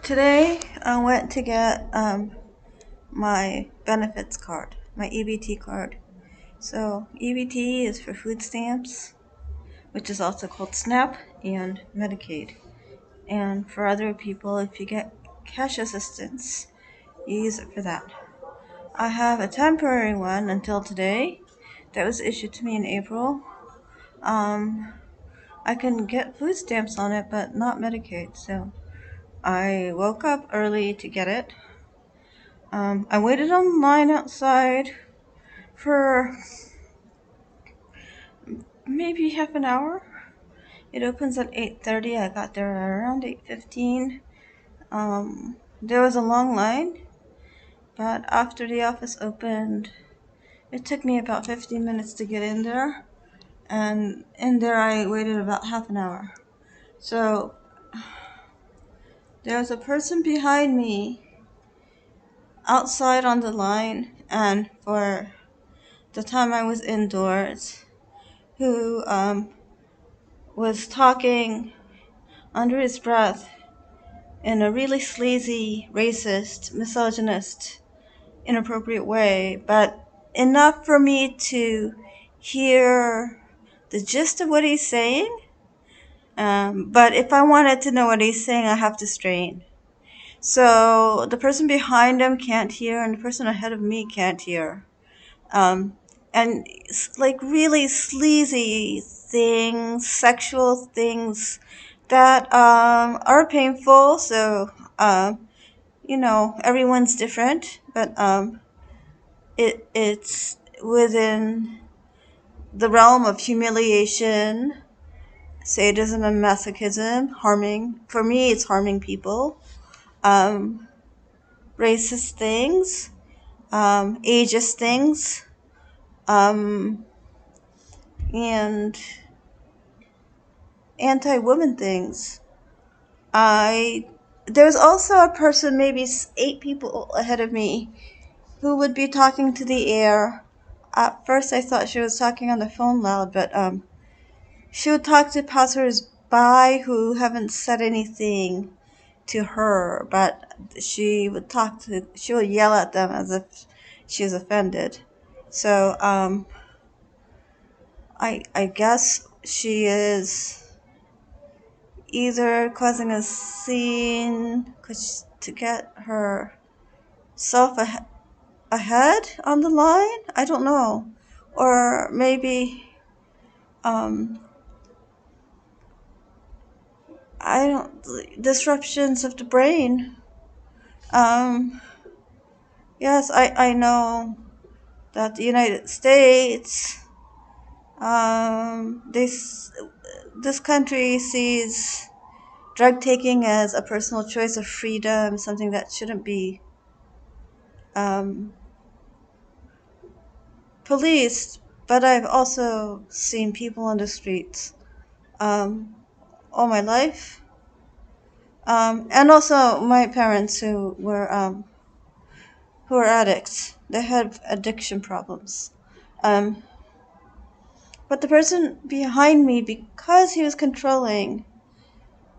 Today I went to get my benefits card, my EBT card. So EBT is for food stamps, which is also called SNAP, and Medicaid. And for other people, if you get cash assistance, you use it for that. I have a temporary one until today that was issued to me in April. Um, I can get food stamps on it, but not Medicaid. So I woke up early to get it. I waited on line outside for maybe half an hour. It opens at 8:30. I got there around 8:15. There was a long line, but after the office opened, it took me about 15 minutes to get in there. And in there, I waited about half an hour. So there was a person behind me outside on the line, and for the time I was indoors, who was talking under his breath in a really sleazy, racist, misogynist, inappropriate way, but enough for me to hear the gist of what he's saying. But if I wanted to know what he's saying, I have to strain. So the person behind him can't hear, and the person ahead of me can't hear. Um, and like really sleazy things, sexual things that are painful. So everyone's different, but it's within the realm of humiliation, sadism, and masochism. Harming, for me, it's harming people. Um, Racist things, ageist things, and anti-woman things. I There was also a person, maybe 8 people ahead of me, who would be talking to the air. At first, I thought she was talking on the phone loud, but she would talk to passers-by who haven't said anything to her, but she would yell at them as if she was offended. So I guess she is either causing a scene to get herself ahead on the line. I don't know, or maybe I don't disruptions of the brain. Um, yes, I know that the United States, this country sees drug taking as a personal choice of freedom, something that shouldn't be um, policed. But I've also seen people on the streets um, all my life, and also my parents who are addicts. They had addiction problems. Um, but the person behind me, because he was controlling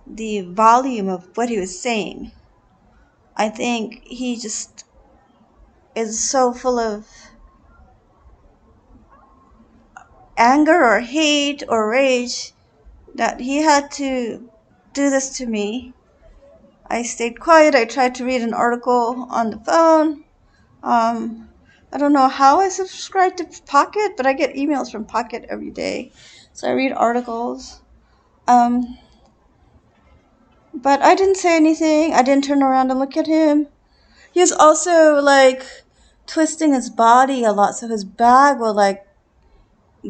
the volume of what he was saying, I think he just is so full of anger or hate or rage that he had to do this to me. I stayed quiet. I tried to read an article on the phone. I don't know how I subscribe to Pocket, but I get emails from Pocket every day. So I read articles. But I didn't say anything. I didn't turn around and look at him. He was also like twisting his body a lot, so his bag will like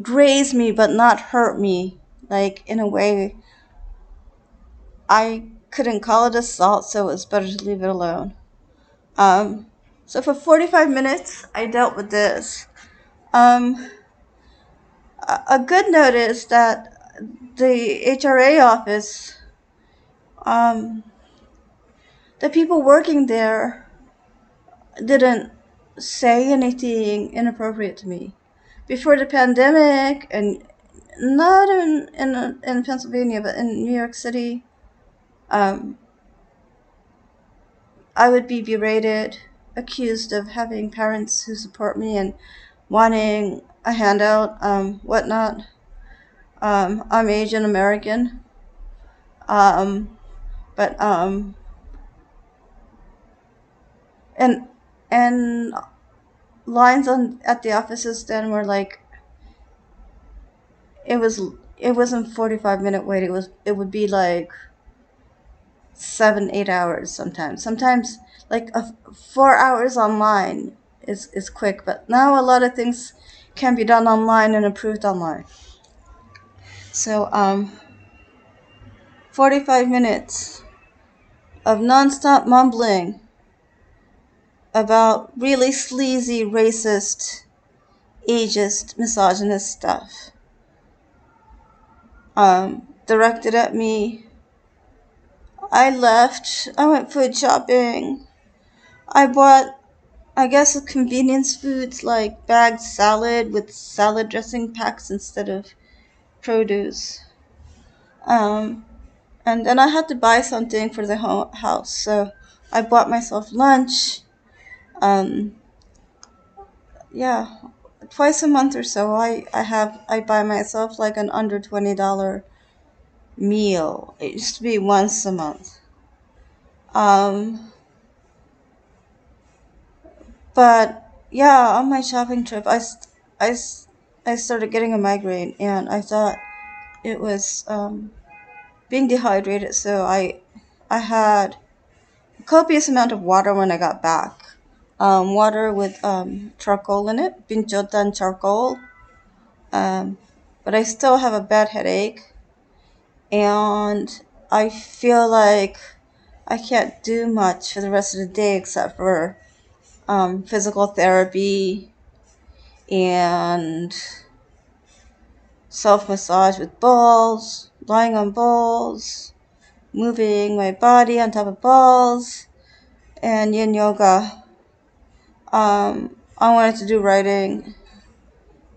graze me but not hurt me. Like in a way I couldn't call it assault, so it was better to leave it alone. Um, so for 45 minutes, I dealt with this. Um, a good note is that the HRA office, um, the people working there didn't say anything inappropriate to me. Before the pandemic, and not in Pennsylvania, but in New York City, um, I would be berated, accused of having parents who support me and wanting a handout, whatnot. I'm Asian American, um, but and and lines on at the offices then were like it was it wasn't 45-minute wait. It would be like 7-8 hours sometimes. Sometimes like 4 hours online is quick, but now a lot of things can be done online and approved online. So 45 minutes of nonstop mumbling about really sleazy, racist, ageist, misogynist stuff directed at me. I left. I went food shopping. I bought, I guess, convenience foods like bagged salad with salad dressing packs instead of produce. Um, and then I had to buy something for the house, so I bought myself lunch. Um, yeah, twice a month or so, I buy myself like an under $20 meal. It used to be once a month. Um, but yeah, on my shopping trip, I, I started getting a migraine, and I thought it was being dehydrated. So I had a copious amount of water when I got back. Water with charcoal in it, binchotan charcoal. Um, but I still have a bad headache, and I feel like I can't do much for the rest of the day except for physical therapy and self massage with balls, lying on balls, moving my body on top of balls, and yin yoga. I wanted to do writing.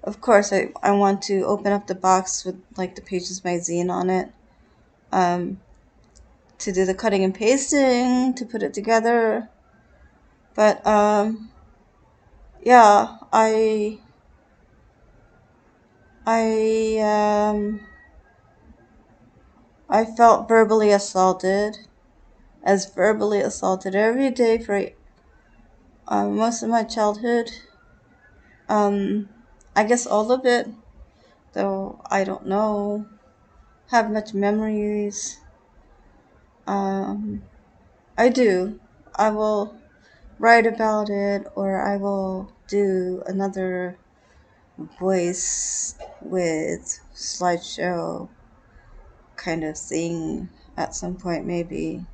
Of course, I want to open up the box with like the Pages magazine on it. Um, to do the cutting and pasting, to put it together. But yeah, I I felt verbally assaulted, as verbally assaulted every day for most of my childhood. I guess all of it, though I don't know, have much memories. Um, I do. I will write about it, or I will do another voice with slideshow kind of thing at some point, maybe.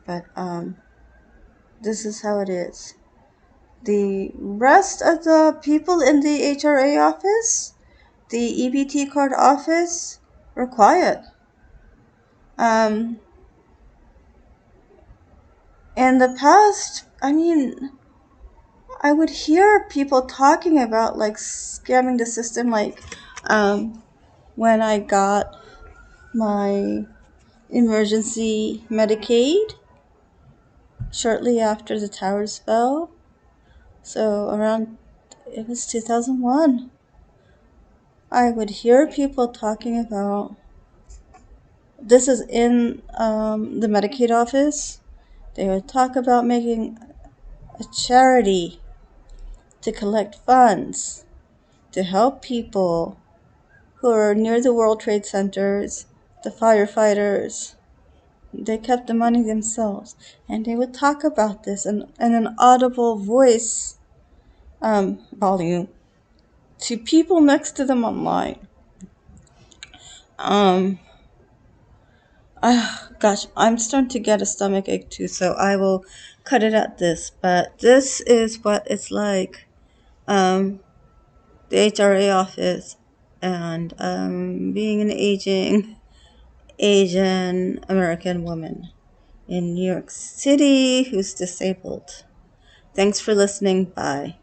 But this is how it is. The rest of the people in the HRA office, the EBT card office, were quiet. Um, in the past, I mean, I would hear people talking about like scamming the system, like when I got my emergency Medicaid shortly after the towers fell. So around, it was 2001. I would hear people talking about, this is in the Medicaid office. They would talk about making a charity to collect funds to help people who are near the World Trade Centers, the firefighters. They kept the money themselves, and they would talk about this in an audible voice volume to people next to them online. Um, Gosh, I'm starting to get a stomach ache too, so I will cut it at this. But this is what it's like. The HRA office, and being an aging Asian American woman in New York City who's disabled. Thanks for listening. Bye.